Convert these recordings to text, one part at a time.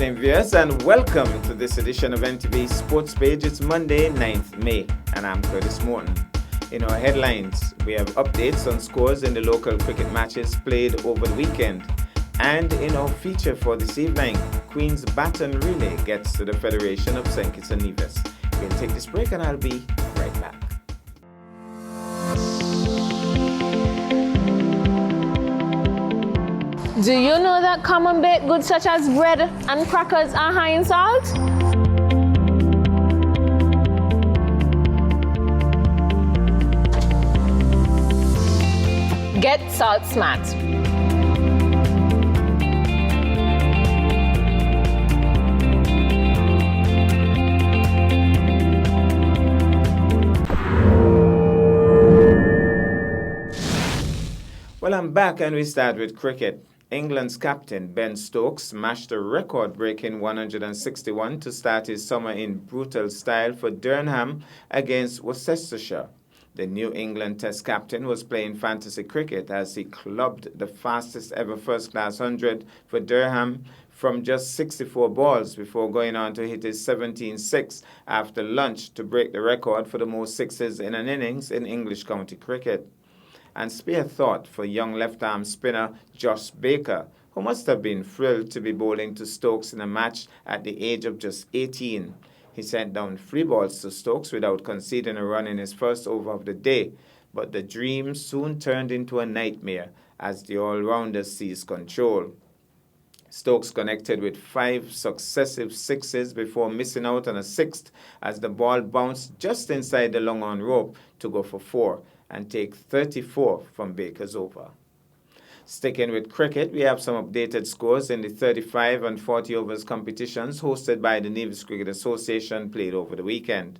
evening, viewers, and welcome to this edition of NTV Sports Page. It's Monday, 9th May, and I'm Curtis Morton. In our headlines, we have updates on scores in the local cricket matches played over the weekend. And in our feature for this evening, Queen's Baton Relay gets to the Federation of St. Kitts and Nevis. We'll take this break and I'll be right back. Do you know that common baked goods such as bread and crackers are high in salt? Get salt smart. Well, I'm back and we start with cricket. England's captain Ben Stokes smashed a record-breaking 161 to start his summer in brutal style for Durham against Worcestershire. The New England Test captain was playing fantasy cricket as he clubbed the fastest ever first-class 100 for Durham from just 64 balls before going on to hit his 17-6 after lunch to break the record for the most sixes in an innings in English county cricket. And spare thought for young left-arm spinner Josh Baker, who must have been thrilled to be bowling to Stokes in a match at the age of just 18. He sent down 3 balls to Stokes without conceding a run in his first over of the day, but the dream soon turned into a nightmare as the all-rounder seized control. Stokes connected with 5 successive sixes before missing out on a 6th as the ball bounced just inside the long-on rope to go for 4 and take 34 from Baker's over. Sticking with cricket, we have some updated scores in the 35 and 40 overs competitions hosted by the Nevis Cricket Association played over the weekend.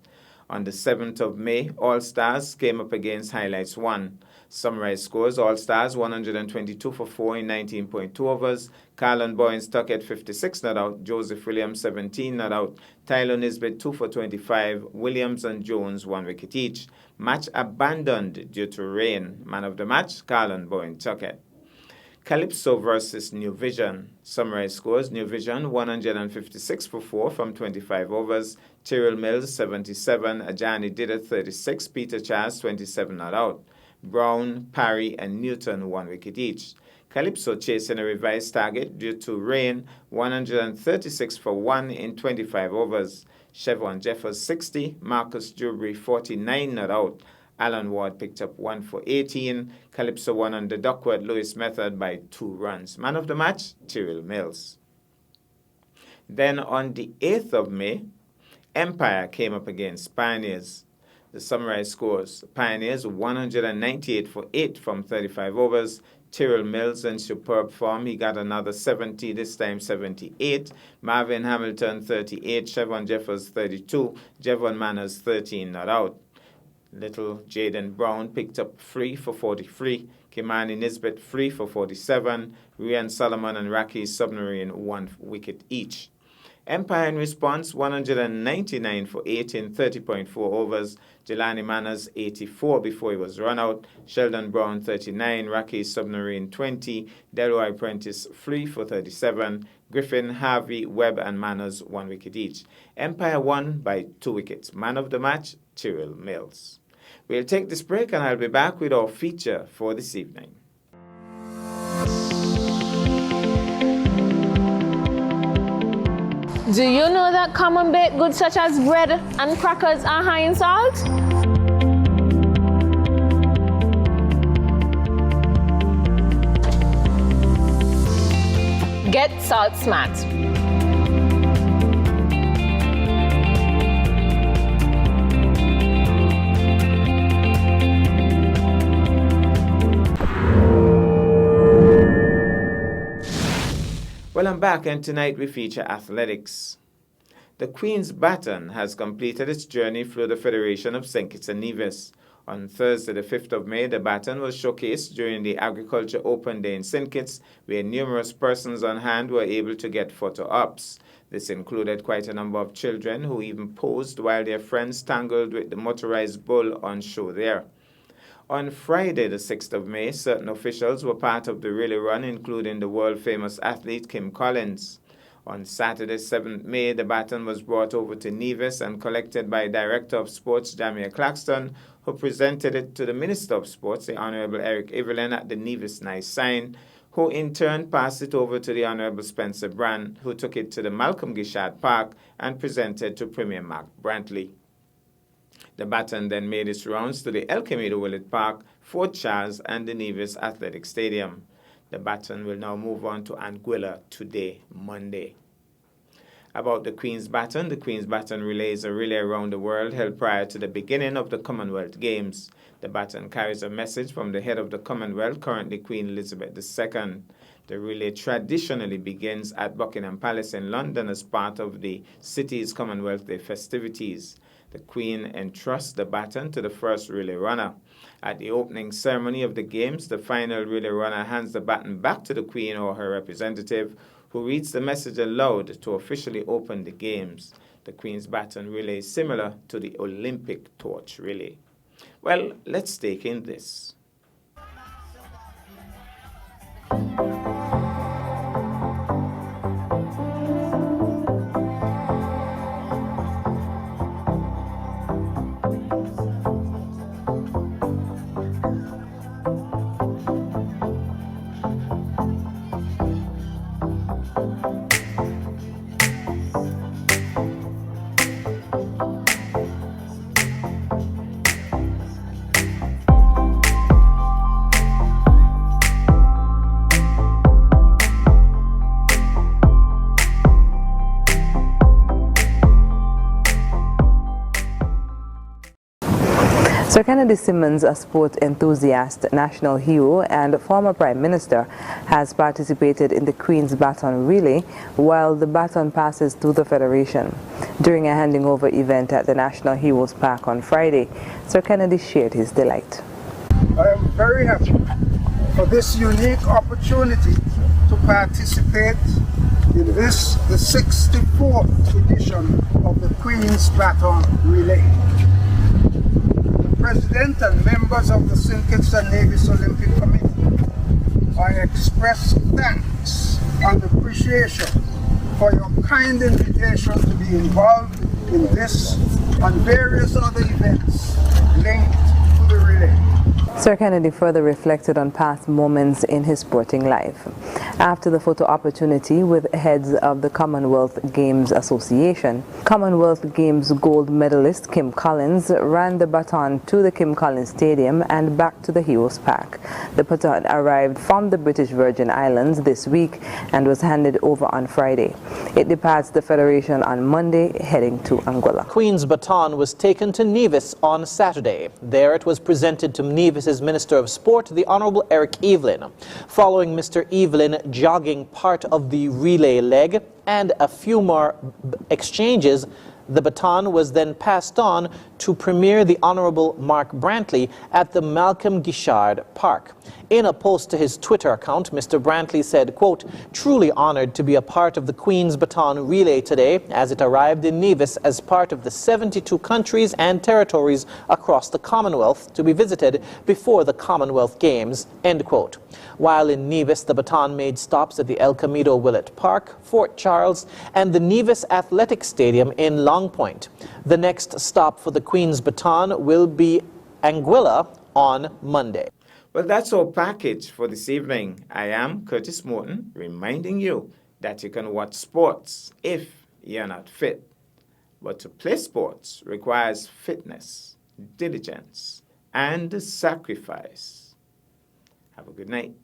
On the 7th of May, All Stars came up against Highlights 1. Summarized scores: All Stars 122 for 4 in 19.2 overs. Carlon Boyne stuck at 56 not out. Joseph Williams 17 not out. Tyler Nisbet 2 for 25. Williams and Jones 1 wicket each. Match abandoned due to rain. Man of the match, Carlon Boyne Tuckett. Calypso versus New Vision. Summarized scores: New Vision 156 for 4 from 25 overs. Tyrrell Mills 77, Ajani Didder 36, Peter Chas 27 not out. Brown, Parry and Newton 1 wicket each. Calypso chasing a revised target due to rain 136 for 1 in 25 overs. Chevron Jeffers 60, Marcus Dewberry 49 not out. Alan Ward picked up 1 for 18. Calypso won on the Duckworth Lewis method by 2 runs. Man of the match, Tyrrell Mills. Then on the 8th of May, Empire came up against Pioneers. The summarized scores: Pioneers 198 for 8 from 35 overs. Tyrrell Mills in superb form. He got another 70, this time 78. Marvin Hamilton 38. Chevron Jeffers 32. Jevon Manners 13 not out. Little Jaden Brown picked up 3 for 43. Kimani Nisbet 3 for 47. Rian Solomon and Raki Submarine 1 wicket each. Empire in response 199 for 8 in 30.4 overs. Jelani Manners 84 before he was run out. Sheldon Brown 39. Raki Submarine 20. Delroy Prentice 3 for 37. Griffin, Harvey, Webb and Manners 1 wicket each. Empire won by 2 wickets. Man of the match, Tyrrell Mills. We'll take this break and I'll be back with our feature for this evening. Do you know that common baked goods such as bread and crackers are high in salt? Get salt smart. Well, I'm back, and tonight we feature athletics. The Queen's Baton has completed its journey through the Federation of St. Kitts and Nevis. On Thursday, the 5th of May, the baton was showcased during the Agriculture Open Day in St. Kitts, where numerous persons on hand were able to get photo ops. This included quite a number of children who even posed while their friends tangled with the motorized bull on show there. On Friday, the 6th of May, certain officials were part of the relay run, including the world-famous athlete Kim Collins. On Saturday, 7th May, the baton was brought over to Nevis and collected by Director of Sports Jamia Claxton, who presented it to the Minister of Sports, the Honourable Eric Evelyn, at the Nevis Nice Sign, who in turn passed it over to the Honourable Spencer Brand, who took it to the Malcolm Gishard Park and presented to Premier Mark Brantley. The baton then made its rounds to the El Camino Willett Park, Fort Charles, and the Nevis Athletic Stadium. The baton will now move on to Anguilla today, Monday. About the Queen's Baton, the Queen's Baton relay is a relay around the world held prior to the beginning of the Commonwealth Games. The baton carries a message from the head of the Commonwealth, currently Queen Elizabeth II. The relay traditionally begins at Buckingham Palace in London as part of the city's Commonwealth Day festivities. The Queen entrusts the baton to the first relay runner. At the opening ceremony of the Games, the final relay runner hands the baton back to the Queen or her representative, who reads the message aloud to officially open the Games. The Queen's Baton relay is similar to the Olympic torch relay. Well, let's take in this. Sir Kennedy Simmons, a sport enthusiast, national hero, and former Prime Minister, has participated in the Queen's Baton Relay while the baton passes through the Federation. During a handing over event at the National Heroes Park on Friday, Sir Kennedy shared his delight. I am very happy for this unique opportunity to participate in this, the 64th edition of the Queen's Baton Relay. President and members of the St. Kitts and Nevis Olympic Committee, I express thanks and appreciation for your kind invitation to be involved in this and various other events linked to the relay. Sir Kennedy further reflected on past moments in his sporting life. After the photo opportunity with heads of the Commonwealth Games Association, Commonwealth Games gold medalist Kim Collins ran the baton to the Kim Collins Stadium and back to the Heroes Park. The baton arrived from the British Virgin Islands this week and was handed over on Friday. It departs the Federation on Monday, heading to Anguilla. Queen's baton was taken to Nevis on Saturday. There it was presented to Nevis's Minister of Sport, the Honourable Eric Evelyn. Following Mr. Evelyn jogging part of the relay leg and a few more exchanges, the baton was then passed on to Premier the Honourable Mark Brantley at the Malcolm Gishard Park. In a post to his Twitter account, Mr. Brantley said, quote, "Truly honoured to be a part of the Queen's Baton Relay today as it arrived in Nevis as part of the 72 countries and territories across the Commonwealth to be visited before the Commonwealth Games," end quote. While in Nevis, the baton made stops at the El Camino Willett Park, Fort Charles, and the Nevis Athletic Stadium in Long Point. The next stop for the Queen's Baton will be Anguilla on Monday. Well, that's our package for this evening. I am Curtis Morton, reminding you that you can watch sports if you're not fit. But to play sports requires fitness, diligence, and sacrifice. Have a good night.